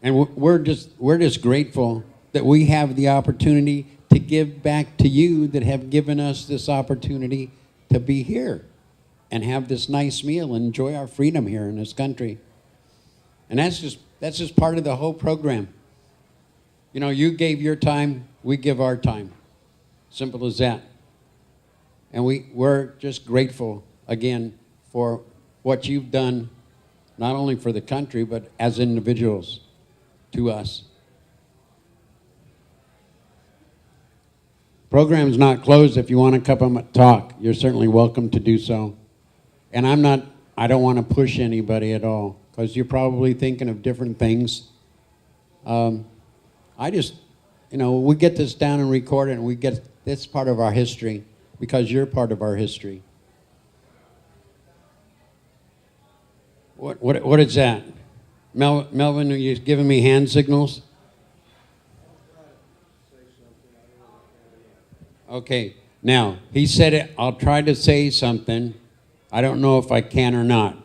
And we're just grateful that we have the opportunity to give back to you that have given us this opportunity to be here and have this nice meal and enjoy our freedom here in this country. And that's just part of the whole program. You know, you gave your time, we give our time. Simple as that. And we're just grateful again for what you've done, not only for the country, but as individuals to us. Program's not closed. If you want to come and talk, you're certainly welcome to do so. And I don't want to push anybody at all, because you're probably thinking of different things. I just, we get this down and record it, and we get this part of our history, because you're part of our history. What is that? Melvin, are you giving me hand signals? Okay, now, he said it, I'll try to say something. I don't know if I can or not.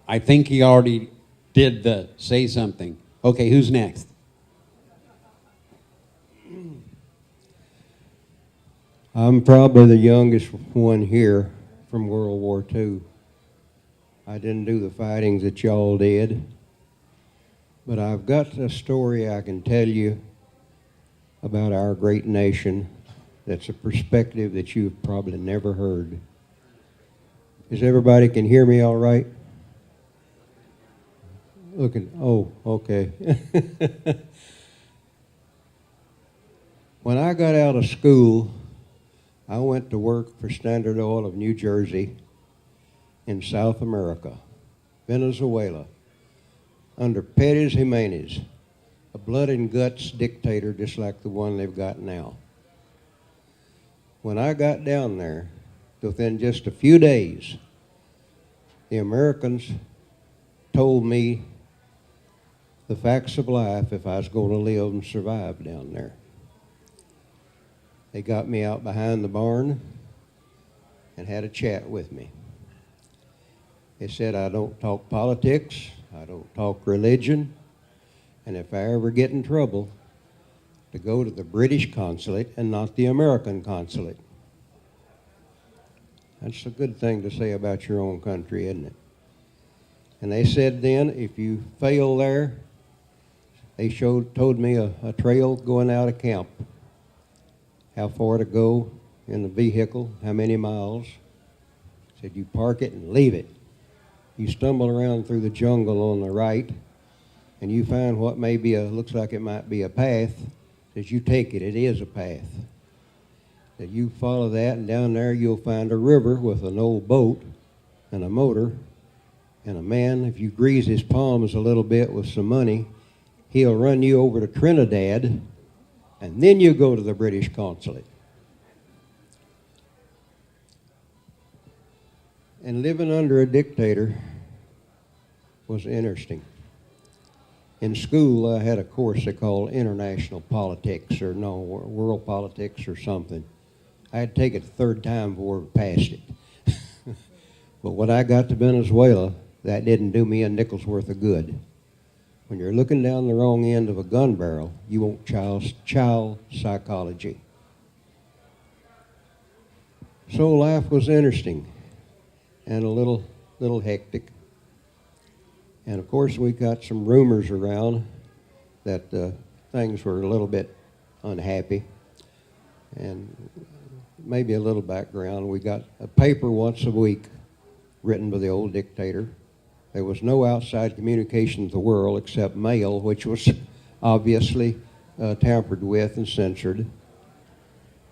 I think he already did the say something. Okay, who's next? I'm probably the youngest one here from World War II. I didn't do the fightings that y'all did, but I've got a story I can tell you about our great nation that's a perspective that you've probably never heard. Is everybody can hear me all right? Oh, okay. When I got out of school, I went to work for Standard Oil of New Jersey in South America, Venezuela, under Pérez Jiménez, a blood and guts dictator just like the one they've got now. When I got down there, within just a few days, the Americans told me the facts of life if I was going to live and survive down there. They got me out behind the barn and had a chat with me. They said, I don't talk politics, I don't talk religion, and if I ever get in trouble, to go to the British consulate and not the American consulate. That's a good thing to say about your own country, isn't it? And they said then, if you fail there, they told me a trail going out of camp, how far to go in the vehicle, how many miles. Said you park it and leave it. You stumble around through the jungle on the right, and you find what may be looks like it might be a path. Says you take it, it is a path. That you follow that, and down there you'll find a river with an old boat and a motor, and a man, if you grease his palms a little bit with some money, he'll run you over to Trinidad, and then you go to the British consulate. And living under a dictator was interesting. In school, I had a course they called international politics, or no, world politics or something. I had to take it the third time before I passed it. But when I got to Venezuela, that didn't do me a nickel's worth of good. When you're looking down the wrong end of a gun barrel, you want child psychology. So life was interesting and a little hectic. And of course, we got some rumors around that things were a little bit unhappy. And maybe a little background. We got a paper once a week written by the old dictator. There was no outside communication with the world except mail, which was obviously tampered with and censored.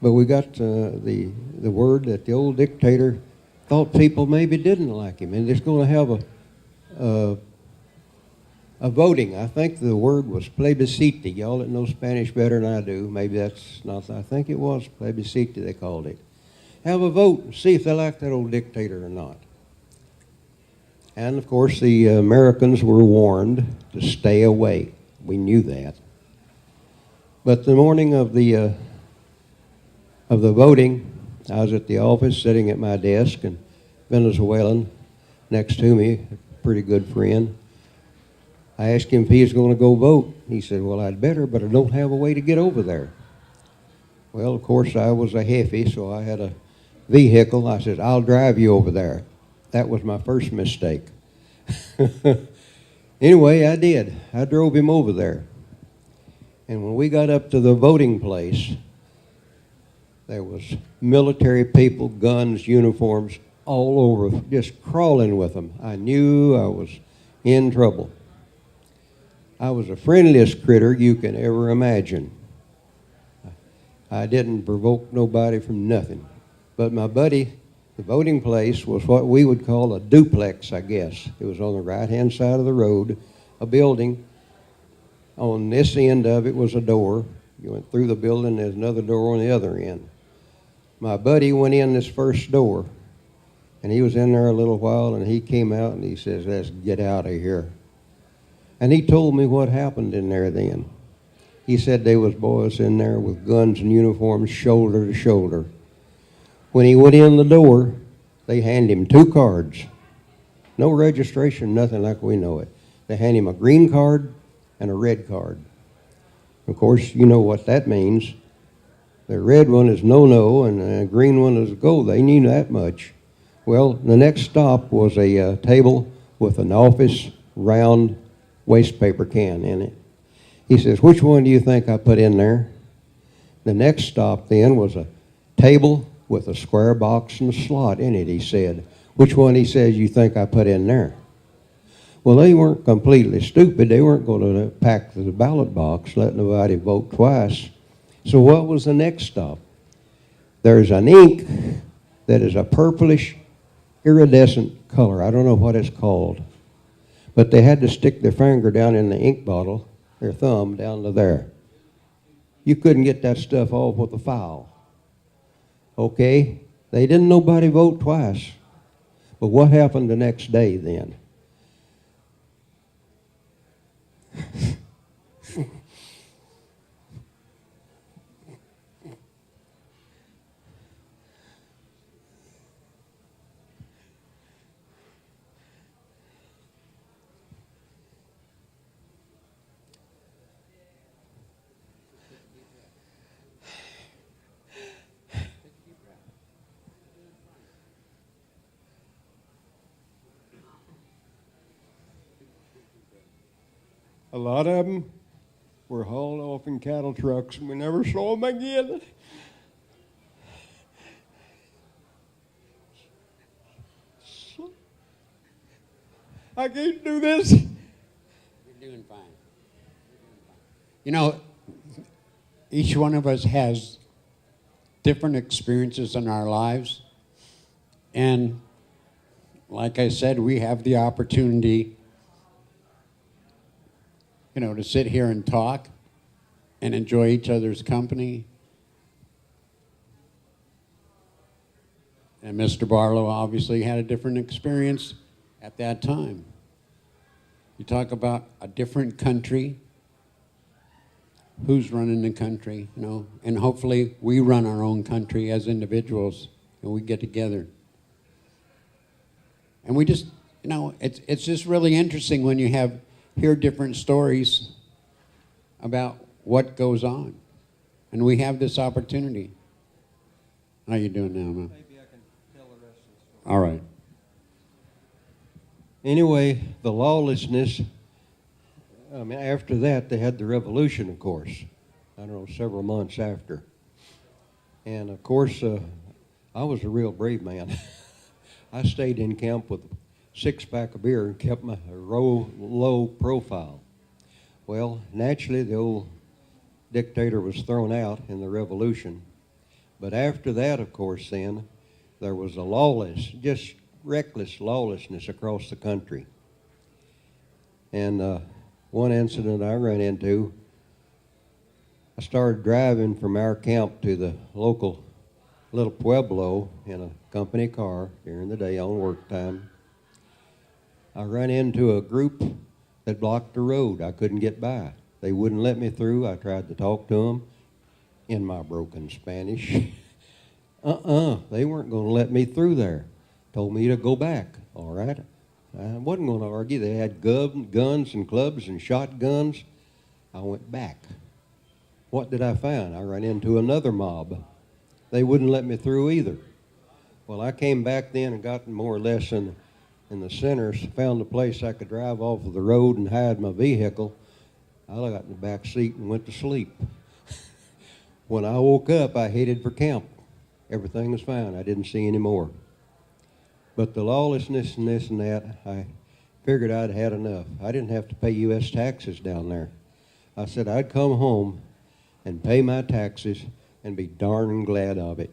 But we got the word that the old dictator thought people maybe didn't like him, and he's going to have a voting. I think the word was plebiscite. Y'all that know Spanish better than I do, maybe that's not, I think it was plebiscite they called it. Have a vote and see if they like that old dictator or not. And of course the Americans were warned to stay away. We knew that. But the morning of the voting, I was at the office sitting at my desk, and Venezuelan next to me, a pretty good friend, I asked him if he was going to go vote. He said, well, I'd better, but I don't have a way to get over there. Well, of course, I was a heify, so I had a vehicle. I said, I'll drive you over there. That was my first mistake. Anyway, I did. I drove him over there. And when we got up to the voting place, there was military people, guns, uniforms, all over, just crawling with them. I knew I was in trouble. I was the friendliest critter you can ever imagine. I didn't provoke nobody from nothing. But my buddy, the voting place was what we would call a duplex, I guess. It was on the right-hand side of the road, a building. On this end of it was a door. You went through the building, there's another door on the other end. My buddy went in this first door, and he was in there a little while, and he came out and he says, let's get out of here. And he told me what happened in there then. He said there was boys in there with guns and uniforms shoulder to shoulder. When he went in the door, they handed him 2 cards. No registration, nothing like we know it. They hand him a green card and a red card. Of course, you know what that means. The red one is no-no, and the green one is go. They knew that much. Well, the next stop was a table with an office round waste paper can in it. He says, which one do you think I put in there? The next stop then was a table with a square box and a slot in it, he said. Which one, he says, you think I put in there? Well, they weren't completely stupid. They weren't going to pack the ballot box, let nobody vote twice. So what was the next stop? There's an ink that is a purplish iridescent color. I don't know what it's called. But they had to stick their finger down in the ink bottle, their thumb down to there. You couldn't get that stuff off with a file. Okay? They didn't nobody vote twice. But what happened the next day then? A lot of them were hauled off in cattle trucks, and we never saw them again. I can't do this. You're doing fine. You know, each one of us has different experiences in our lives. And like I said, we have the opportunity, you know, to sit here and talk and enjoy each other's company. And Mr. Barlow obviously had a different experience at that time. You talk about a different country, who's running the country, you know, and hopefully we run our own country as individuals and we get together. And we just, you know, it's just really interesting when you hear different stories about what goes on. And we have this opportunity. How you doing now, man? Maybe I can tell the rest of the story. All right. Anyway, the lawlessness, I mean, after that, they had the revolution, of course. I don't know, several months after. And, of course, I was a real brave man. I stayed in camp with a 6-pack of beer and kept my low profile. Well, naturally, the old dictator was thrown out in the revolution. But after that, of course, then, there was a just reckless lawlessness across the country. And one incident I ran into, I started driving from our camp to the local little pueblo in a company car during the day on work time. I ran into a group that blocked the road. I couldn't get by. They wouldn't let me through. I tried to talk to them in my broken Spanish. They weren't going to let me through there. Told me to go back. All right. I wasn't going to argue. They had guns and clubs and shotguns. I went back. What did I find? I ran into another mob. They wouldn't let me through either. Well, I came back then and got more or less in the center, found a place I could drive off of the road and hide my vehicle. I got in the back seat and went to sleep. When I woke up, I headed for camp. Everything was fine. I didn't see any more. But the lawlessness and this and that, I figured I'd had enough. I didn't have to pay U.S. taxes down there. I said I'd come home and pay my taxes and be darn glad of it.